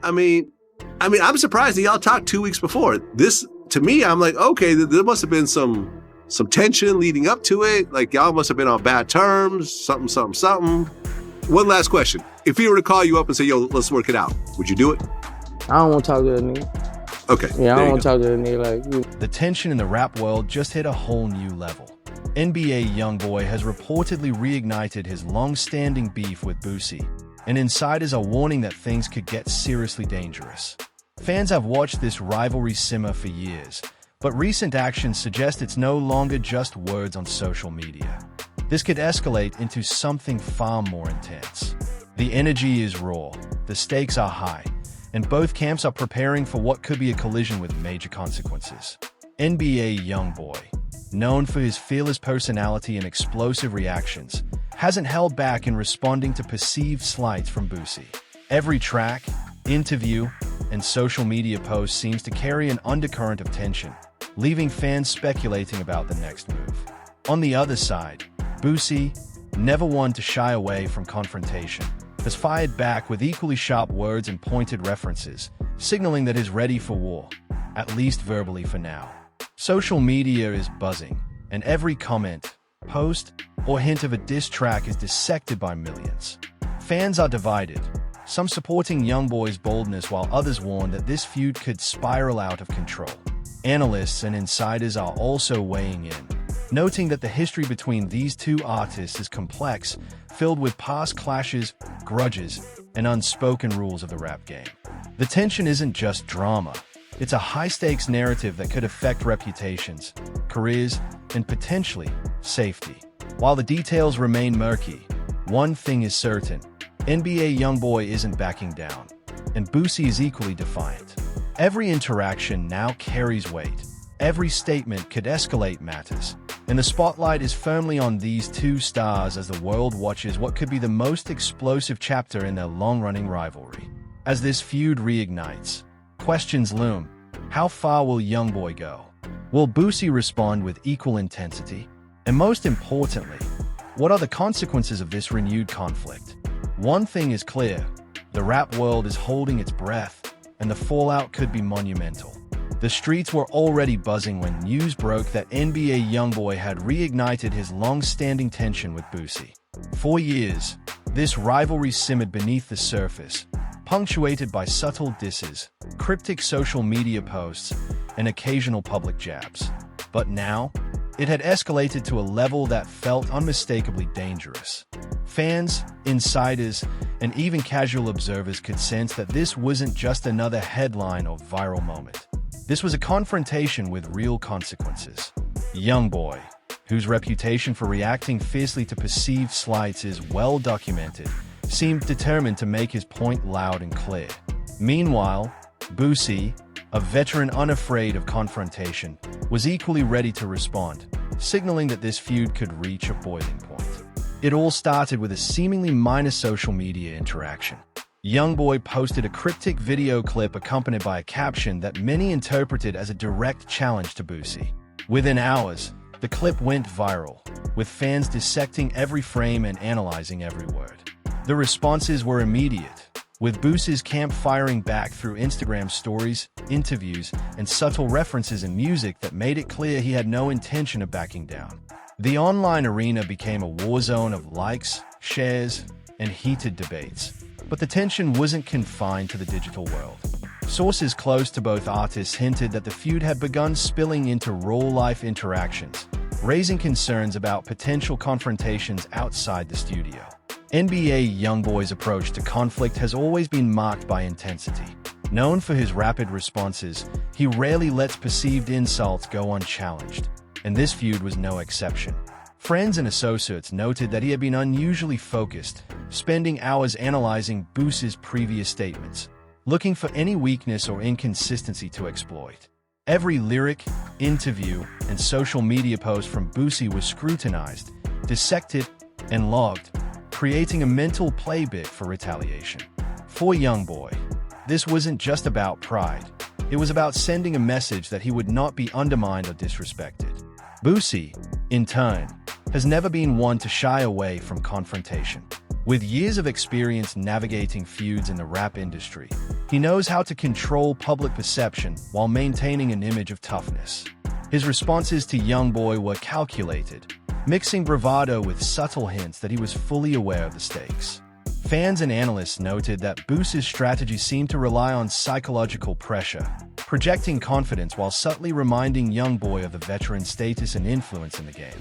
I mean, I'm surprised that y'all talked 2 weeks before. This, to me, I'm like, okay, there must have been some tension leading up to it. Like, y'all must have been on bad terms, something. One last question. If he were to call you up and say, yo, let's work it out, would you do it? I don't want to talk to that nigga. Okay. Yeah, I don't want to talk to that nigga like you. The tension in the rap world just hit a whole new level. NBA YoungBoy has reportedly reignited his long-standing beef with Boosie, and insiders are warning that things could get seriously dangerous. Fans have watched this rivalry simmer for years, but recent actions suggest it's no longer just words on social media. This could escalate into something far more intense. The energy is raw, the stakes are high, and both camps are preparing for what could be a collision with major consequences. NBA YoungBoy, known for his fearless personality and explosive reactions, hasn't held back in responding to perceived slights from Boosie. Every track, interview, and social media post seems to carry an undercurrent of tension, leaving fans speculating about the next move. On the other side, Boosie, never one to shy away from confrontation, has fired back with equally sharp words and pointed references, signaling that he's ready for war, at least verbally for now. Social media is buzzing, and every comment, post, or hint of a diss track is dissected by millions. Fans are divided, some supporting YoungBoy's boldness while others warn that this feud could spiral out of control. Analysts and insiders are also weighing in, noting that the history between these two artists is complex, filled with past clashes, grudges, and unspoken rules of the rap game. The tension isn't just drama. It's a high-stakes narrative that could affect reputations, careers, and potentially safety. While the details remain murky, one thing is certain: NBA YoungBoy isn't backing down, and Boosie is equally defiant. Every interaction now carries weight. Every statement could escalate matters, and the spotlight is firmly on these two stars as the world watches what could be the most explosive chapter in their long-running rivalry. As this feud reignites, questions loom. How far will YoungBoy go? Will Boosie respond with equal intensity? And most importantly, what are the consequences of this renewed conflict? One thing is clear: the rap world is holding its breath, and the fallout could be monumental. The streets were already buzzing when news broke that NBA YoungBoy had reignited his long-standing tension with Boosie. For years, this rivalry simmered beneath the surface, punctuated by subtle disses, cryptic social media posts, and occasional public jabs. But now, it had escalated to a level that felt unmistakably dangerous. Fans, insiders, and even casual observers could sense that this wasn't just another headline or viral moment. This was a confrontation with real consequences. YoungBoy, whose reputation for reacting fiercely to perceived slights is well documented, seemed determined to make his point loud and clear. Meanwhile, Boosie, a veteran unafraid of confrontation, was equally ready to respond, signaling that this feud could reach a boiling point. It all started with a seemingly minor social media interaction. YoungBoy posted a cryptic video clip accompanied by a caption that many interpreted as a direct challenge to Boosie. Within hours, the clip went viral, with fans dissecting every frame and analyzing every word. The responses were immediate, with Boosie's camp firing back through Instagram stories, interviews, and subtle references in music that made it clear he had no intention of backing down. The online arena became a war zone of likes, shares, and heated debates. But the tension wasn't confined to the digital world. Sources close to both artists hinted that the feud had begun spilling into real-life interactions, raising concerns about potential confrontations outside the studio. NBA YoungBoy's approach to conflict has always been marked by intensity. Known for his rapid responses, he rarely lets perceived insults go unchallenged, and this feud was no exception. Friends and associates noted that he had been unusually focused, spending hours analyzing Boosie's previous statements, looking for any weakness or inconsistency to exploit. Every lyric, interview, and social media post from Boosie was scrutinized, dissected, and logged, creating a mental playbook for retaliation. For YoungBoy, this wasn't just about pride. It was about sending a message that he would not be undermined or disrespected. Boosie, in turn, has never been one to shy away from confrontation. With years of experience navigating feuds in the rap industry, He knows how to control public perception while maintaining an image of toughness. His responses to YoungBoy were calculated, mixing bravado with subtle hints that he was fully aware of the stakes. Fans and analysts noted that Boosie's strategy seemed to rely on psychological pressure, projecting confidence while subtly reminding YoungBoy of the veteran's status and influence in the game.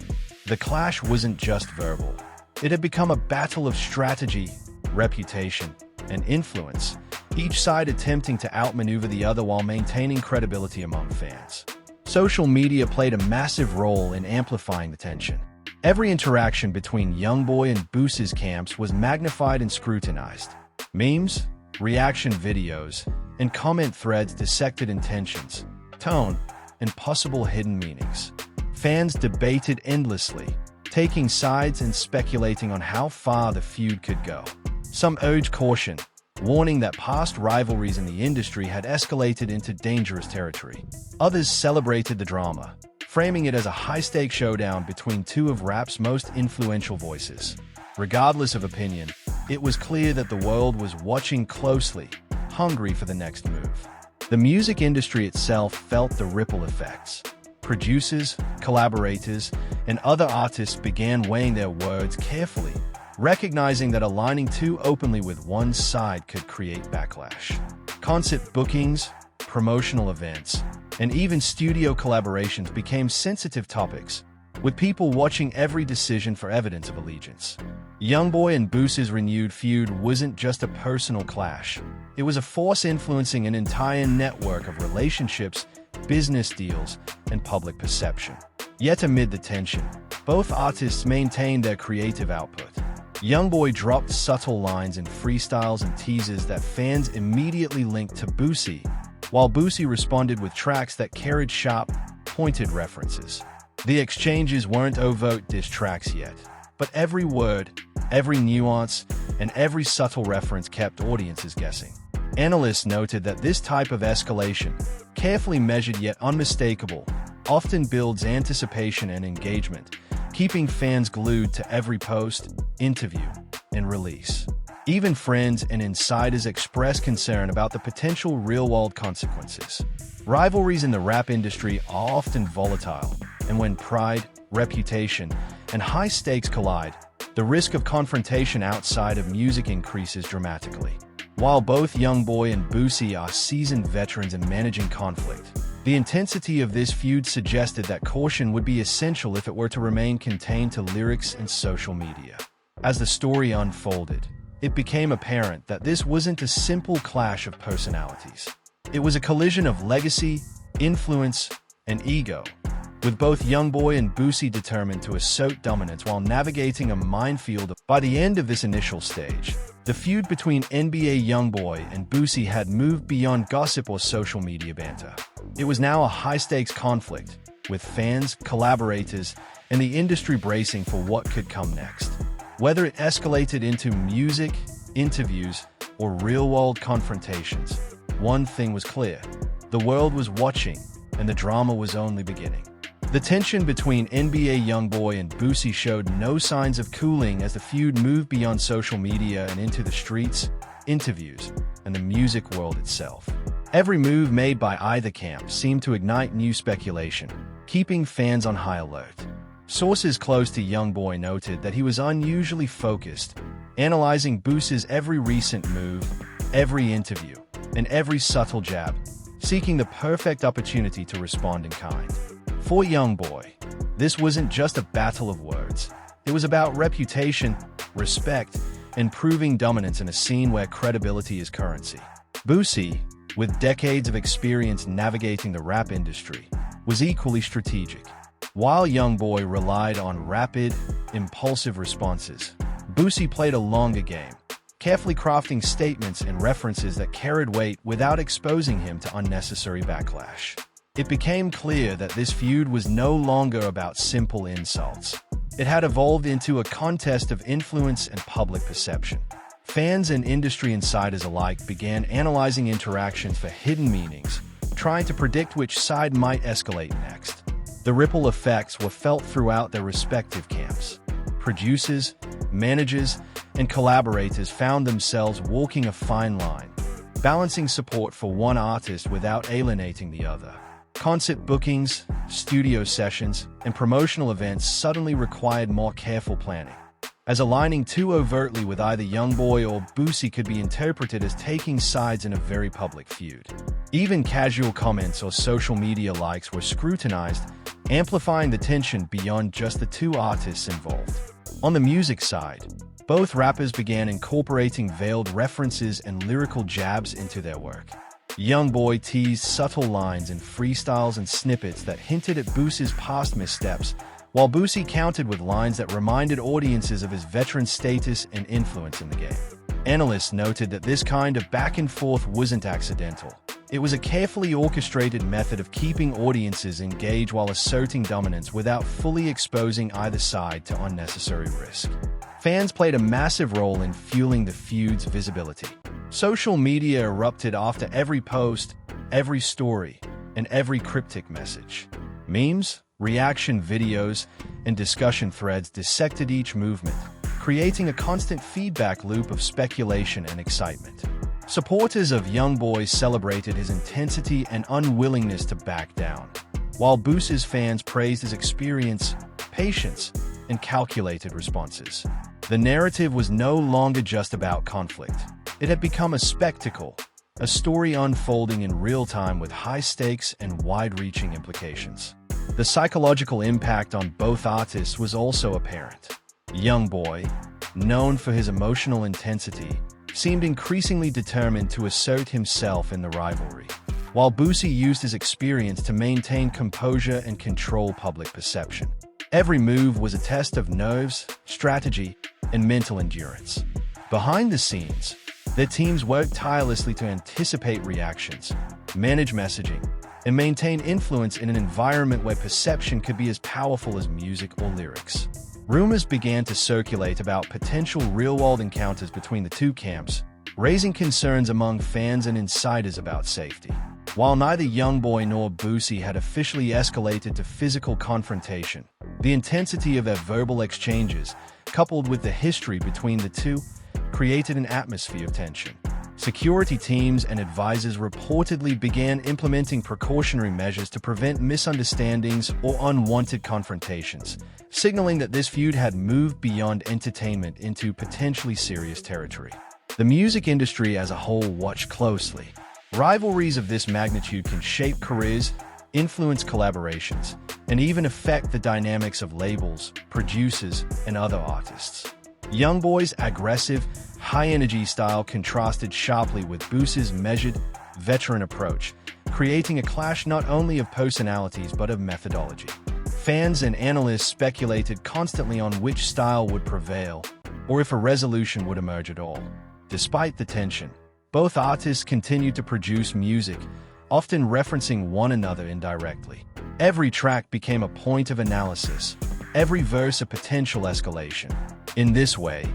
The clash wasn't just verbal. It had become a battle of strategy, reputation, and influence, each side attempting to outmaneuver the other while maintaining credibility among fans. Social media played a massive role in amplifying the tension. Every interaction between YoungBoy and Boosie's camps was magnified and scrutinized. Memes, reaction videos, and comment threads dissected intentions, tone, and possible hidden meanings. Fans debated endlessly, taking sides and speculating on how far the feud could go. Some urged caution, warning that past rivalries in the industry had escalated into dangerous territory. Others celebrated the drama, framing it as a high-stakes showdown between two of rap's most influential voices. Regardless of opinion, it was clear that the world was watching closely, hungry for the next move. The music industry itself felt the ripple effects. Producers, collaborators, and other artists began weighing their words carefully, recognizing that aligning too openly with one side could create backlash. Concert bookings, promotional events, and even studio collaborations became sensitive topics, with people watching every decision for evidence of allegiance. YoungBoy and Boosie's renewed feud wasn't just a personal clash. It was a force influencing an entire network of relationships, business deals, and public perception. Yet amid the tension, both artists maintained their creative output. YoungBoy dropped subtle lines in freestyles and teasers that fans immediately linked to Boosie, while Boosie responded with tracks that carried sharp, pointed references. The exchanges weren't overt diss tracks yet, but every word, every nuance, and every subtle reference kept audiences guessing. Analysts noted that this type of escalation, carefully measured yet unmistakable, often builds anticipation and engagement, keeping fans glued to every post, interview, and release. Even friends and insiders expressed concern about the potential real-world consequences. Rivalries in the rap industry are often volatile, and when pride, reputation, and high stakes collide, the risk of confrontation outside of music increases dramatically. While both YoungBoy and Boosie are seasoned veterans in managing conflict, the intensity of this feud suggested that caution would be essential if it were to remain contained to lyrics and social media. As the story unfolded, it became apparent that this wasn't a simple clash of personalities. It was a collision of legacy, influence, and ego, with both YoungBoy and Boosie determined to assert dominance while navigating a minefield. By the end of this initial stage, the feud between NBA YoungBoy and Boosie had moved beyond gossip or social media banter. It was now a high-stakes conflict, with fans, collaborators, and the industry bracing for what could come next. Whether it escalated into music, interviews, or real-world confrontations, one thing was clear: the world was watching, and the drama was only beginning. The tension between NBA YoungBoy and Boosie showed no signs of cooling as the feud moved beyond social media and into the streets, interviews, and the music world itself. Every move made by either camp seemed to ignite new speculation, keeping fans on high alert. Sources close to YoungBoy noted that he was unusually focused, analyzing Boosie's every recent move, every interview, and every subtle jab, seeking the perfect opportunity to respond in kind. For YoungBoy, this wasn't just a battle of words. It was about reputation, respect, and proving dominance in a scene where credibility is currency. Boosie, with decades of experience navigating the rap industry, was equally strategic. While YoungBoy relied on rapid, impulsive responses, Boosie played a longer game, carefully crafting statements and references that carried weight without exposing him to unnecessary backlash. It became clear that this feud was no longer about simple insults. It had evolved into a contest of influence and public perception. Fans and industry insiders alike began analyzing interactions for hidden meanings, trying to predict which side might escalate next. The ripple effects were felt throughout their respective camps. Producers, managers, and collaborators found themselves walking a fine line, balancing support for one artist without alienating the other. Concert bookings, studio sessions, and promotional events suddenly required more careful planning, as aligning too overtly with either YoungBoy or Boosie could be interpreted as taking sides in a very public feud. Even casual comments or social media likes were scrutinized, amplifying the tension beyond just the two artists involved. On the music side, both rappers began incorporating veiled references and lyrical jabs into their work. YoungBoy teased subtle lines in freestyles and snippets that hinted at Boosie's past missteps, while Boosie countered with lines that reminded audiences of his veteran status and influence in the game. Analysts noted that this kind of back-and-forth wasn't accidental. It was a carefully orchestrated method of keeping audiences engaged while asserting dominance without fully exposing either side to unnecessary risk. Fans played a massive role in fueling the feud's visibility. Social media erupted after every post, every story, and every cryptic message. Memes, reaction videos, and discussion threads dissected each movement, creating a constant feedback loop of speculation and excitement. Supporters of YoungBoy celebrated his intensity and unwillingness to back down, while Boosie's fans praised his experience, patience, and calculated responses. The narrative was no longer just about conflict. It had become a spectacle, a story unfolding in real time with high stakes and wide-reaching implications. The psychological impact on both artists was also apparent. YoungBoy, known for his emotional intensity, seemed increasingly determined to assert himself in the rivalry, while Boosie used his experience to maintain composure and control public perception. Every move was a test of nerves, strategy, and mental endurance. Behind the scenes, their teams worked tirelessly to anticipate reactions, manage messaging, and maintain influence in an environment where perception could be as powerful as music or lyrics. Rumors began to circulate about potential real-world encounters between the two camps, raising concerns among fans and insiders about safety. While neither YoungBoy nor Boosie had officially escalated to physical confrontation, the intensity of their verbal exchanges, coupled with the history between the two, created an atmosphere of tension. Security teams and advisors reportedly began implementing precautionary measures to prevent misunderstandings or unwanted confrontations, signaling that this feud had moved beyond entertainment into potentially serious territory. The music industry as a whole watched closely. Rivalries of this magnitude can shape careers, influence collaborations, and even affect the dynamics of labels, producers, and other artists. YoungBoy's aggressive, high-energy style contrasted sharply with Boosie's measured, veteran approach, creating a clash not only of personalities but of methodology. Fans and analysts speculated constantly on which style would prevail, or if a resolution would emerge at all. Despite the tension, both artists continued to produce music, often referencing one another indirectly. Every track became a point of analysis, every verse a potential escalation. In this way,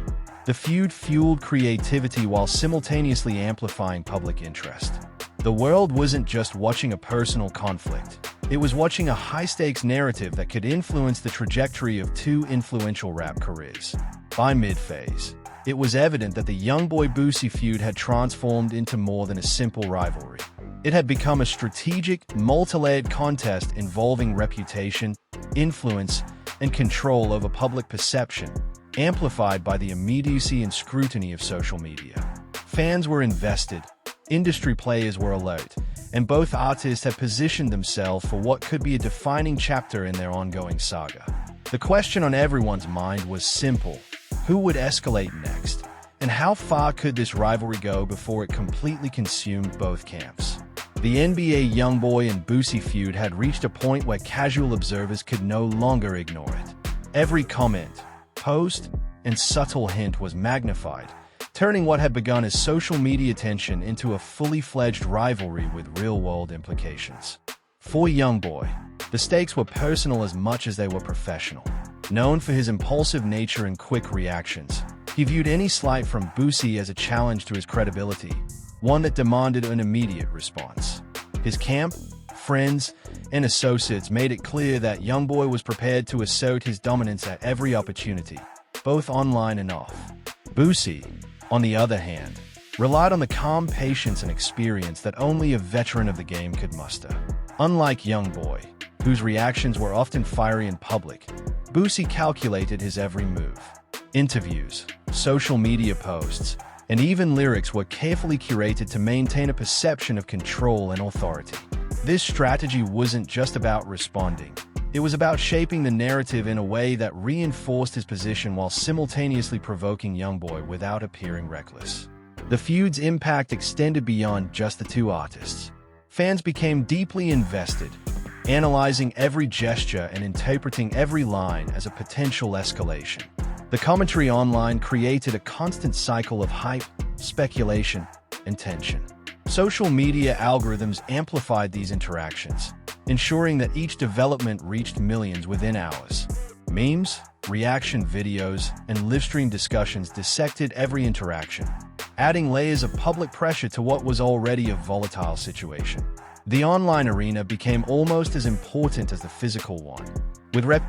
the feud fueled creativity while simultaneously amplifying public interest. The world wasn't just watching a personal conflict. It was watching a high-stakes narrative that could influence the trajectory of two influential rap careers. By mid-phase, it was evident that the YoungBoy-Boosie feud had transformed into more than a simple rivalry. It had become a strategic, multi-layered contest involving reputation, influence, and control over public perception, amplified by the immediacy and scrutiny of social media. Fans were invested, industry players were alert, and both artists had positioned themselves for what could be a defining chapter in their ongoing saga. The question on everyone's mind was simple: who would escalate next, and how far could this rivalry go before it completely consumed both camps? The NBA YoungBoy and Boosie feud had reached a point where casual observers could no longer ignore it. Every comment, post, and subtle hint was magnified, turning what had begun as social media tension into a fully fledged rivalry with real-world implications. For YoungBoy, the stakes were personal as much as they were professional. Known for his impulsive nature and quick reactions, he viewed any slight from Boosie as a challenge to his credibility, one that demanded an immediate response. His camp, friends, and associates made it clear that YoungBoy was prepared to assert his dominance at every opportunity, both online and off. Boosie, on the other hand, relied on the calm patience and experience that only a veteran of the game could muster. Unlike YoungBoy, whose reactions were often fiery in public, Boosie calculated his every move. Interviews, social media posts, and even lyrics were carefully curated to maintain a perception of control and authority. This strategy wasn't just about responding. It was about shaping the narrative in a way that reinforced his position while simultaneously provoking YoungBoy without appearing reckless. The feud's impact extended beyond just the two artists. Fans became deeply invested, analyzing every gesture and interpreting every line as a potential escalation. The commentary online created a constant cycle of hype, speculation, and tension. Social media algorithms amplified these interactions, ensuring that each development reached millions within hours. Memes, reaction videos, and livestream discussions dissected every interaction, adding layers of public pressure to what was already a volatile situation. The online arena became almost as important as the physical one.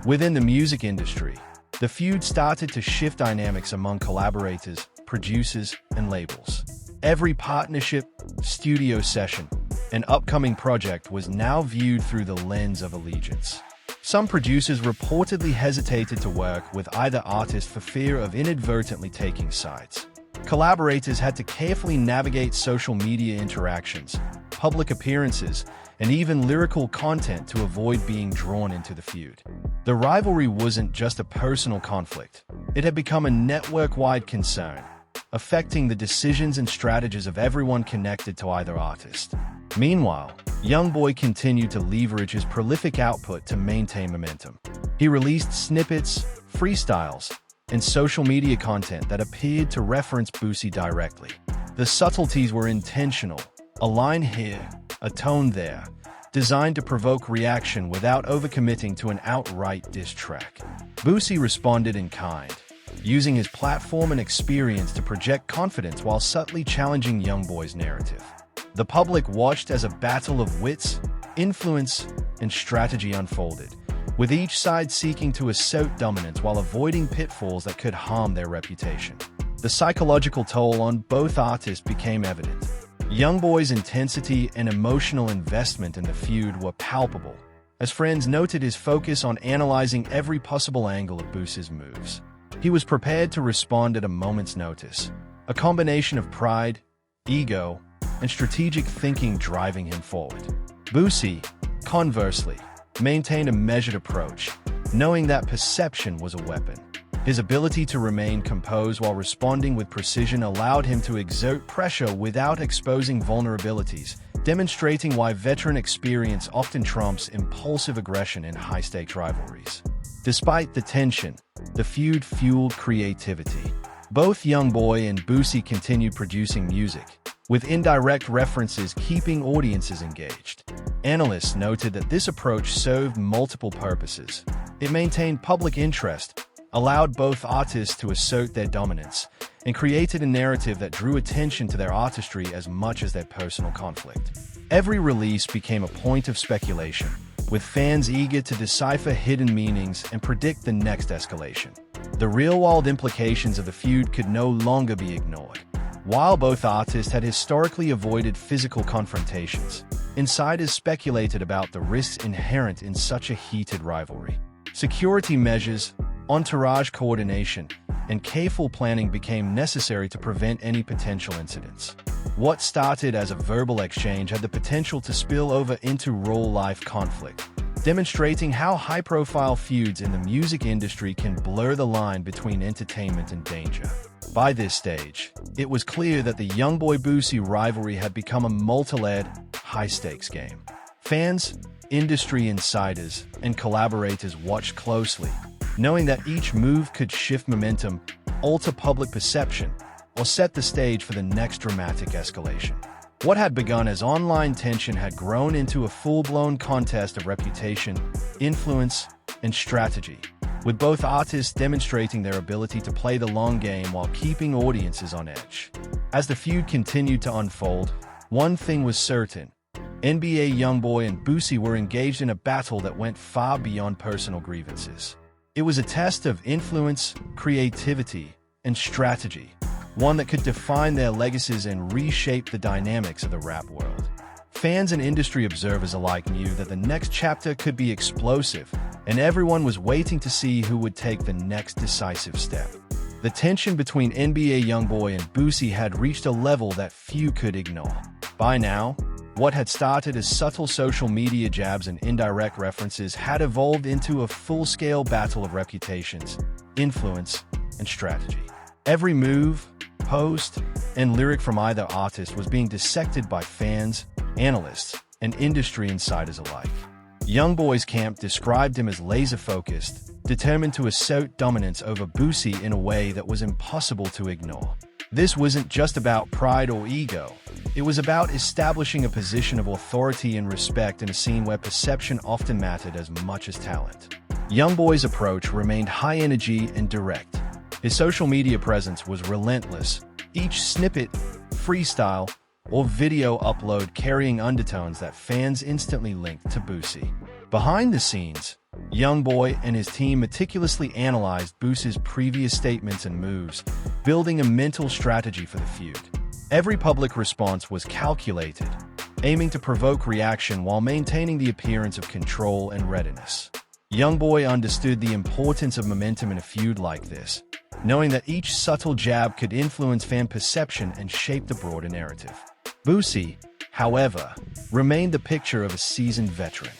Within the music industry, the feud started to shift dynamics among collaborators, producers, and labels. Every partnership, studio session, and upcoming project was now viewed through the lens of allegiance. Some producers reportedly hesitated to work with either artist for fear of inadvertently taking sides. Collaborators had to carefully navigate social media interactions, public appearances, and even lyrical content to avoid being drawn into the feud. The rivalry wasn't just a personal conflict. It had become a network-wide concern, affecting the decisions and strategies of everyone connected to either artist. Meanwhile, YoungBoy continued to leverage his prolific output to maintain momentum. He released snippets, freestyles, and social media content that appeared to reference Boosie directly. The subtleties were intentional, a line here, a tone there, designed to provoke reaction without overcommitting to an outright diss track. Boosie responded in kind, using his platform and experience to project confidence while subtly challenging YoungBoy's narrative. The public watched as a battle of wits, influence, and strategy unfolded, with each side seeking to assert dominance while avoiding pitfalls that could harm their reputation. The psychological toll on both artists became evident. YoungBoy's intensity and emotional investment in the feud were palpable, as friends noted his focus on analyzing every possible angle of Boosie's moves. He was prepared to respond at a moment's notice, a combination of pride, ego, and strategic thinking driving him forward. Boosie, conversely, maintained a measured approach, knowing that perception was a weapon. His ability to remain composed while responding with precision allowed him to exert pressure without exposing vulnerabilities, demonstrating why veteran experience often trumps impulsive aggression in high-stakes rivalries. Despite the tension, the feud fueled creativity. Both YoungBoy and Boosie continued producing music, with indirect references keeping audiences engaged. Analysts noted that this approach served multiple purposes. It maintained public interest, allowed both artists to assert their dominance, and created a narrative that drew attention to their artistry as much as their personal conflict. Every release became a point of speculation, with fans eager to decipher hidden meanings and predict the next escalation. The real-world implications of the feud could no longer be ignored. While both artists had historically avoided physical confrontations, insiders speculated about the risks inherent in such a heated rivalry. Security measures, entourage coordination, and careful planning became necessary to prevent any potential incidents. What started as a verbal exchange had the potential to spill over into real-life conflict, demonstrating how high-profile feuds in the music industry can blur the line between entertainment and danger. By this stage, it was clear that the YoungBoy-Boosie rivalry had become a multi-layered, high-stakes game. Fans, industry insiders, and collaborators watched closely, knowing that each move could shift momentum, alter public perception, or set the stage for the next dramatic escalation. What had begun as online tension had grown into a full-blown contest of reputation, influence, and strategy, with both artists demonstrating their ability to play the long game while keeping audiences on edge. As the feud continued to unfold, one thing was certain: NBA YoungBoy and Boosie were engaged in a battle that went far beyond personal grievances. It was a test of influence, creativity, and strategy, one that could define their legacies and reshape the dynamics of the rap world. Fans and industry observers alike knew that the next chapter could be explosive, and everyone was waiting to see who would take the next decisive step. The tension between NBA YoungBoy and Boosie had reached a level that few could ignore. By now, what had started as subtle social media jabs and indirect references had evolved into a full-scale battle of reputations, influence, and strategy. Every move, post, and lyric from either artist was being dissected by fans, analysts, and industry insiders alike. YoungBoy's camp described him as laser-focused, determined to assert dominance over Boosie in a way that was impossible to ignore. This wasn't just about pride or ego. It was about establishing a position of authority and respect in a scene where perception often mattered as much as talent. YoungBoy's approach remained high energy and direct. His social media presence was relentless, each snippet, freestyle, or video upload carrying undertones that fans instantly linked to Boosie. Behind the scenes, YoungBoy and his team meticulously analyzed Boosie's previous statements and moves, building a mental strategy for the feud. Every public response was calculated, aiming to provoke reaction while maintaining the appearance of control and readiness. YoungBoy understood the importance of momentum in a feud like this, knowing that each subtle jab could influence fan perception and shape the broader narrative. Boosie, however, remained the picture of a seasoned veteran.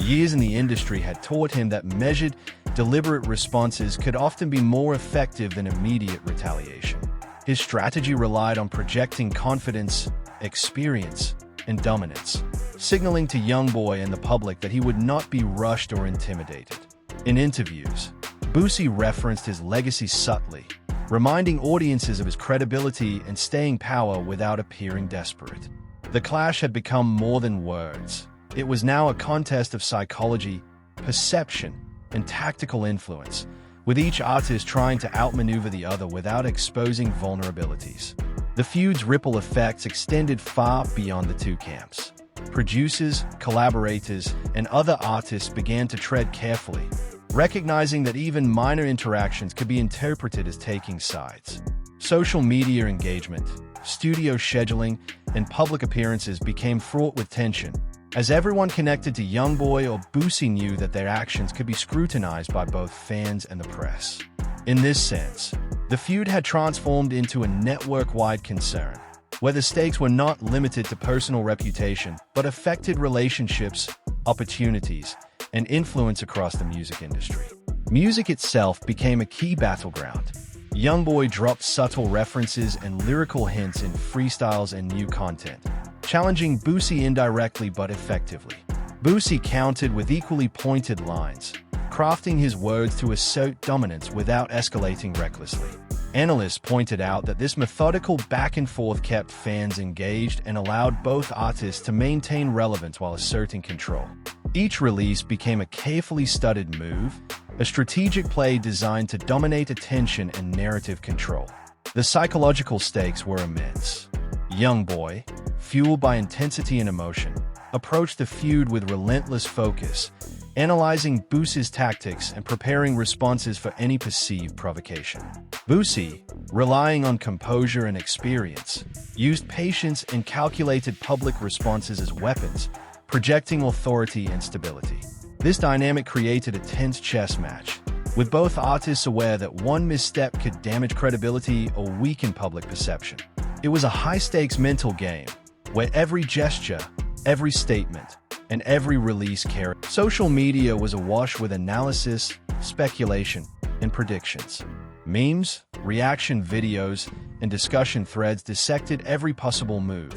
Years in the industry had taught him that measured, deliberate responses could often be more effective than immediate retaliation. His strategy relied on projecting confidence, experience, and dominance, signaling to YoungBoy and the public that he would not be rushed or intimidated. In interviews, Boosie referenced his legacy subtly, reminding audiences of his credibility and staying power without appearing desperate. The clash had become more than words. It was now a contest of psychology, perception, and tactical influence, with each artist trying to outmaneuver the other without exposing vulnerabilities. The feud's ripple effects extended far beyond the two camps. Producers, collaborators, and other artists began to tread carefully, recognizing that even minor interactions could be interpreted as taking sides. Social media engagement, studio scheduling, and public appearances became fraught with tension, as everyone connected to YoungBoy or Boosie knew that their actions could be scrutinized by both fans and the press. In this sense, the feud had transformed into a network-wide concern, where the stakes were not limited to personal reputation, but affected relationships, opportunities, and influence across the music industry. Music itself became a key battleground. YoungBoy dropped subtle references and lyrical hints in freestyles and new content, challenging Boosie indirectly but effectively. Boosie countered with equally pointed lines, crafting his words to assert dominance without escalating recklessly. Analysts pointed out that this methodical back-and-forth kept fans engaged and allowed both artists to maintain relevance while asserting control. Each release became a carefully studied move, a strategic play designed to dominate attention and narrative control. The psychological stakes were immense. YoungBoy, fueled by intensity and emotion, approached the feud with relentless focus, analyzing Boosie's tactics and preparing responses for any perceived provocation. Boosie, relying on composure and experience, used patience and calculated public responses as weapons, projecting authority and stability. This dynamic created a tense chess match, with both artists aware that one misstep could damage credibility or weaken public perception. It was a high-stakes mental game, where every gesture, every statement, and every release carried. Social media was awash with analysis, speculation, and predictions. Memes, reaction videos, and discussion threads dissected every possible move,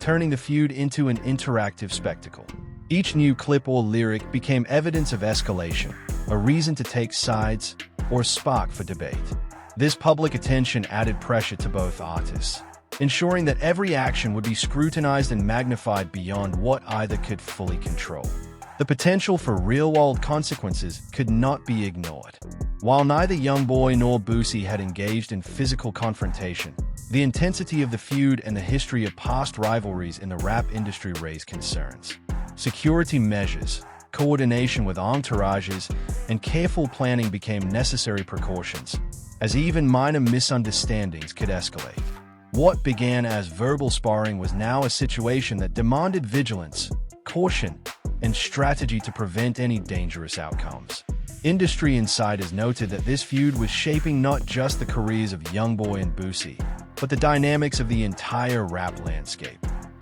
turning the feud into an interactive spectacle. Each new clip or lyric became evidence of escalation, a reason to take sides, or spark for debate. This public attention added pressure to both artists, ensuring that every action would be scrutinized and magnified beyond what either could fully control. The potential for real-world consequences could not be ignored. While neither YoungBoy nor Boosie had engaged in physical confrontation, the intensity of the feud and the history of past rivalries in the rap industry raised concerns. Security measures, coordination with entourages, and careful planning became necessary precautions, as even minor misunderstandings could escalate. What began as verbal sparring was now a situation that demanded vigilance, caution, and strategy to prevent any dangerous outcomes. Industry insiders noted that this feud was shaping not just the careers of YoungBoy and Boosie, but the dynamics of the entire rap landscape.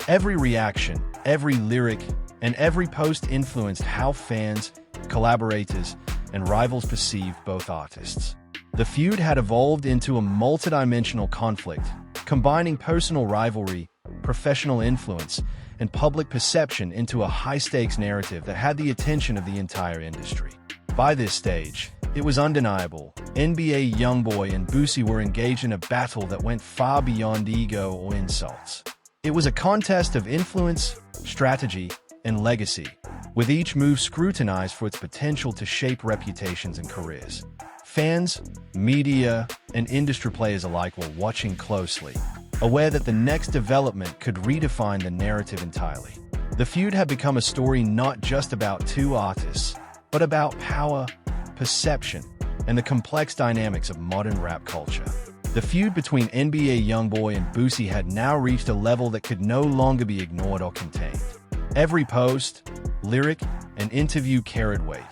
Every reaction, every lyric, and every post influenced how fans, collaborators, and rivals perceived both artists. The feud had evolved into a multidimensional conflict, combining personal rivalry, professional influence, and public perception into a high-stakes narrative that had the attention of the entire industry. By this stage, it was undeniable. NBA YoungBoy and Boosie were engaged in a battle that went far beyond ego or insults. It was a contest of influence, strategy, and legacy, with each move scrutinized for its potential to shape reputations and careers. Fans, media, and industry players alike were watching closely, aware that the next development could redefine the narrative entirely. The feud had become a story not just about two artists, but about power, perception, and the complex dynamics of modern rap culture. The feud between NBA YoungBoy and Boosie had now reached a level that could no longer be ignored or contained. Every post, lyric, and interview carried weight,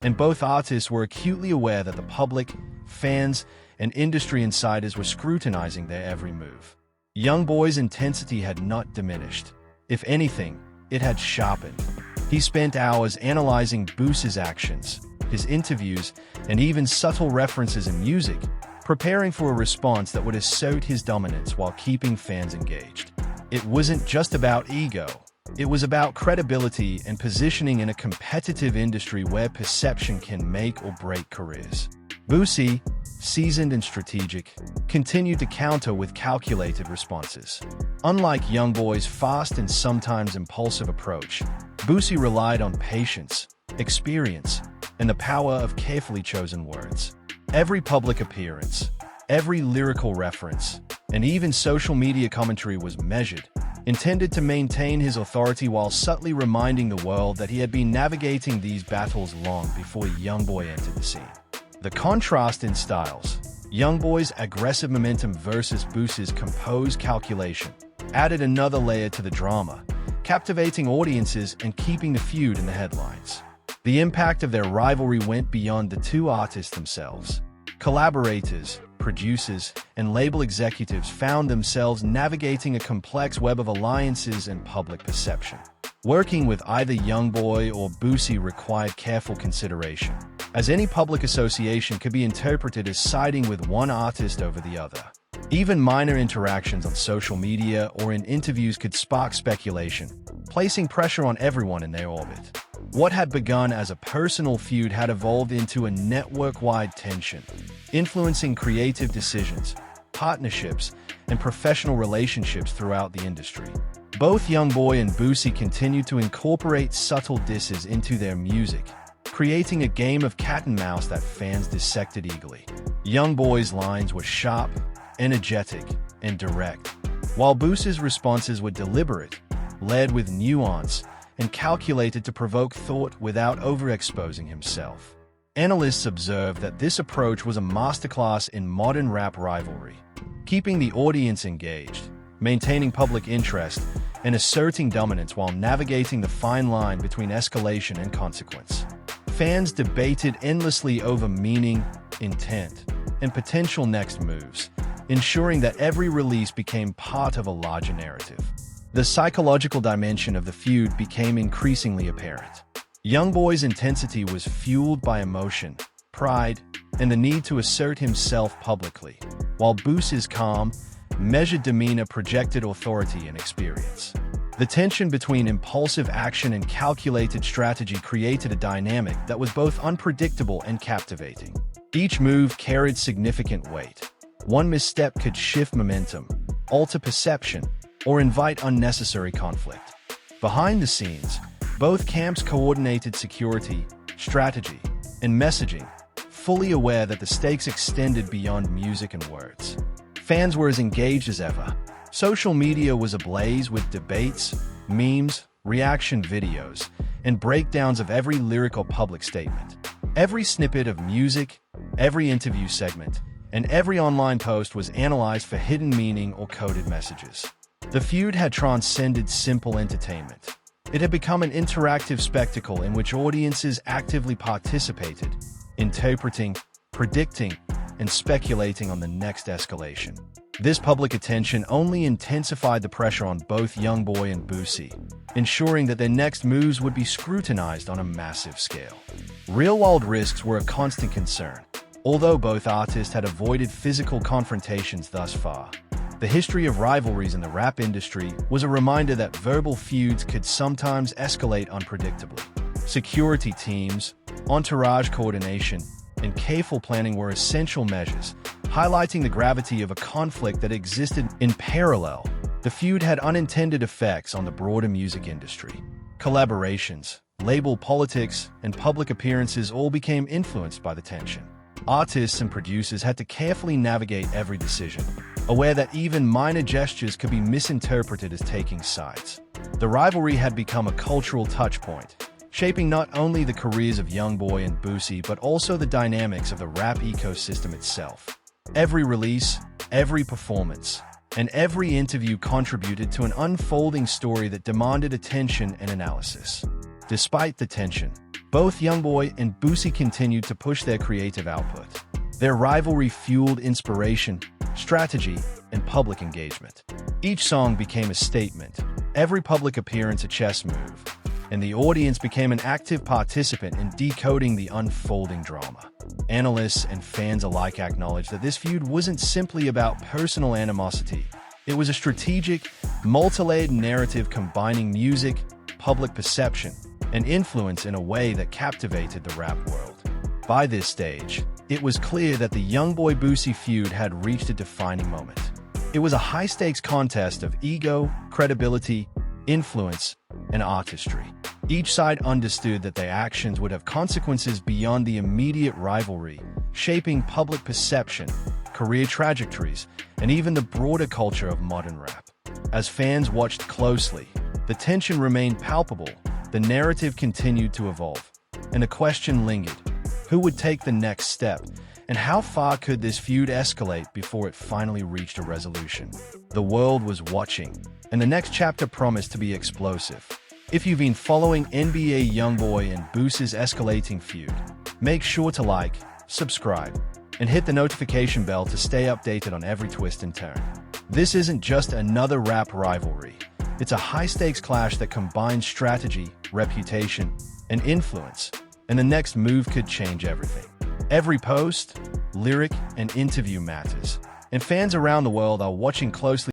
and both artists were acutely aware that the public, fans, and industry insiders were scrutinizing their every move. YoungBoy's intensity had not diminished. If anything, it had sharpened. He spent hours analyzing Boosie's actions, his interviews, and even subtle references in music, preparing for a response that would assert his dominance while keeping fans engaged. It wasn't just about ego. It was about credibility and positioning in a competitive industry where perception can make or break careers. Boosie, seasoned and strategic, continued to counter with calculated responses. Unlike YoungBoy's fast and sometimes impulsive approach, Boosie relied on patience, experience, and the power of carefully chosen words. Every public appearance, every lyrical reference, and even social media commentary was measured, intended to maintain his authority while subtly reminding the world that he had been navigating these battles long before YoungBoy entered the scene. The contrast in styles, YoungBoy's aggressive momentum versus Boosie's composed calculation, added another layer to the drama, captivating audiences and keeping the feud in the headlines. The impact of their rivalry went beyond the two artists themselves. Collaborators, producers, and label executives found themselves navigating a complex web of alliances and public perception. Working with either YoungBoy or Boosie required careful consideration, as any public association could be interpreted as siding with one artist over the other. Even minor interactions on social media or in interviews could spark speculation, placing pressure on everyone in their orbit. What had begun as a personal feud had evolved into a network-wide tension, influencing creative decisions, partnerships, and professional relationships throughout the industry. Both YoungBoy and Boosie continued to incorporate subtle disses into their music, creating a game of cat and mouse that fans dissected eagerly. YoungBoy's lines were sharp, energetic, and direct, while Boosie's responses were deliberate, led with nuance, and calculated to provoke thought without overexposing himself. Analysts observed that this approach was a masterclass in modern rap rivalry, keeping the audience engaged, maintaining public interest, and asserting dominance while navigating the fine line between escalation and consequence. Fans debated endlessly over meaning, intent, and potential next moves, ensuring that every release became part of a larger narrative. The psychological dimension of the feud became increasingly apparent. YoungBoy's intensity was fueled by emotion, pride, and the need to assert himself publicly, while Boosie's calm, measured demeanor projected authority and experience. The tension between impulsive action and calculated strategy created a dynamic that was both unpredictable and captivating. Each move carried significant weight. One misstep could shift momentum, alter perception, or invite unnecessary conflict. Behind the scenes, both camps coordinated security, strategy, and messaging, fully aware that the stakes extended beyond music and words. Fans were as engaged as ever. Social media was ablaze with debates, memes, reaction videos, and breakdowns of every lyrical public statement. Every snippet of music, every interview segment, and every online post was analyzed for hidden meaning or coded messages. The feud had transcended simple entertainment. It had become an interactive spectacle in which audiences actively participated, interpreting, predicting, and speculating on the next escalation. This public attention only intensified the pressure on both YoungBoy and Boosie, ensuring that their next moves would be scrutinized on a massive scale. Real-world risks were a constant concern, although both artists had avoided physical confrontations thus far. The history of rivalries in the rap industry was a reminder that verbal feuds could sometimes escalate unpredictably. Security teams, entourage coordination, and careful planning were essential measures, highlighting the gravity of a conflict that existed in parallel. The feud had unintended effects on the broader music industry. Collaborations, label politics, and public appearances all became influenced by the tension. Artists and producers had to carefully navigate every decision, aware that even minor gestures could be misinterpreted as taking sides. The rivalry had become a cultural touchpoint, shaping not only the careers of YoungBoy and Boosie but also the dynamics of the rap ecosystem itself. Every release, every performance, and every interview contributed to an unfolding story that demanded attention and analysis. Despite the tension, both YoungBoy and Boosie continued to push their creative output. Their rivalry fueled inspiration, strategy, and public engagement. Each song became a statement, every public appearance a chess move, and the audience became an active participant in decoding the unfolding drama. Analysts and fans alike acknowledged that this feud wasn't simply about personal animosity. It was a strategic, multi-layered narrative combining music, public perception, and influence in a way that captivated the rap world. By this stage, it was clear that the YoungBoy-Boosie feud had reached a defining moment. It was a high-stakes contest of ego, credibility, influence, and artistry. Each side understood that their actions would have consequences beyond the immediate rivalry, shaping public perception, career trajectories, and even the broader culture of modern rap. As fans watched closely, the tension remained palpable, the narrative continued to evolve, and a question lingered: who would take the next step, and how far could this feud escalate before it finally reached a resolution? The world was watching, and the next chapter promised to be explosive. If you've been following NBA YoungBoy and Boosie's escalating feud, make sure to like, subscribe, and hit the notification bell to stay updated on every twist and turn. This isn't just another rap rivalry. It's a high-stakes clash that combines strategy, reputation, and influence, and the next move could change everything. Every post, lyric, and interview matters, and fans around the world are watching closely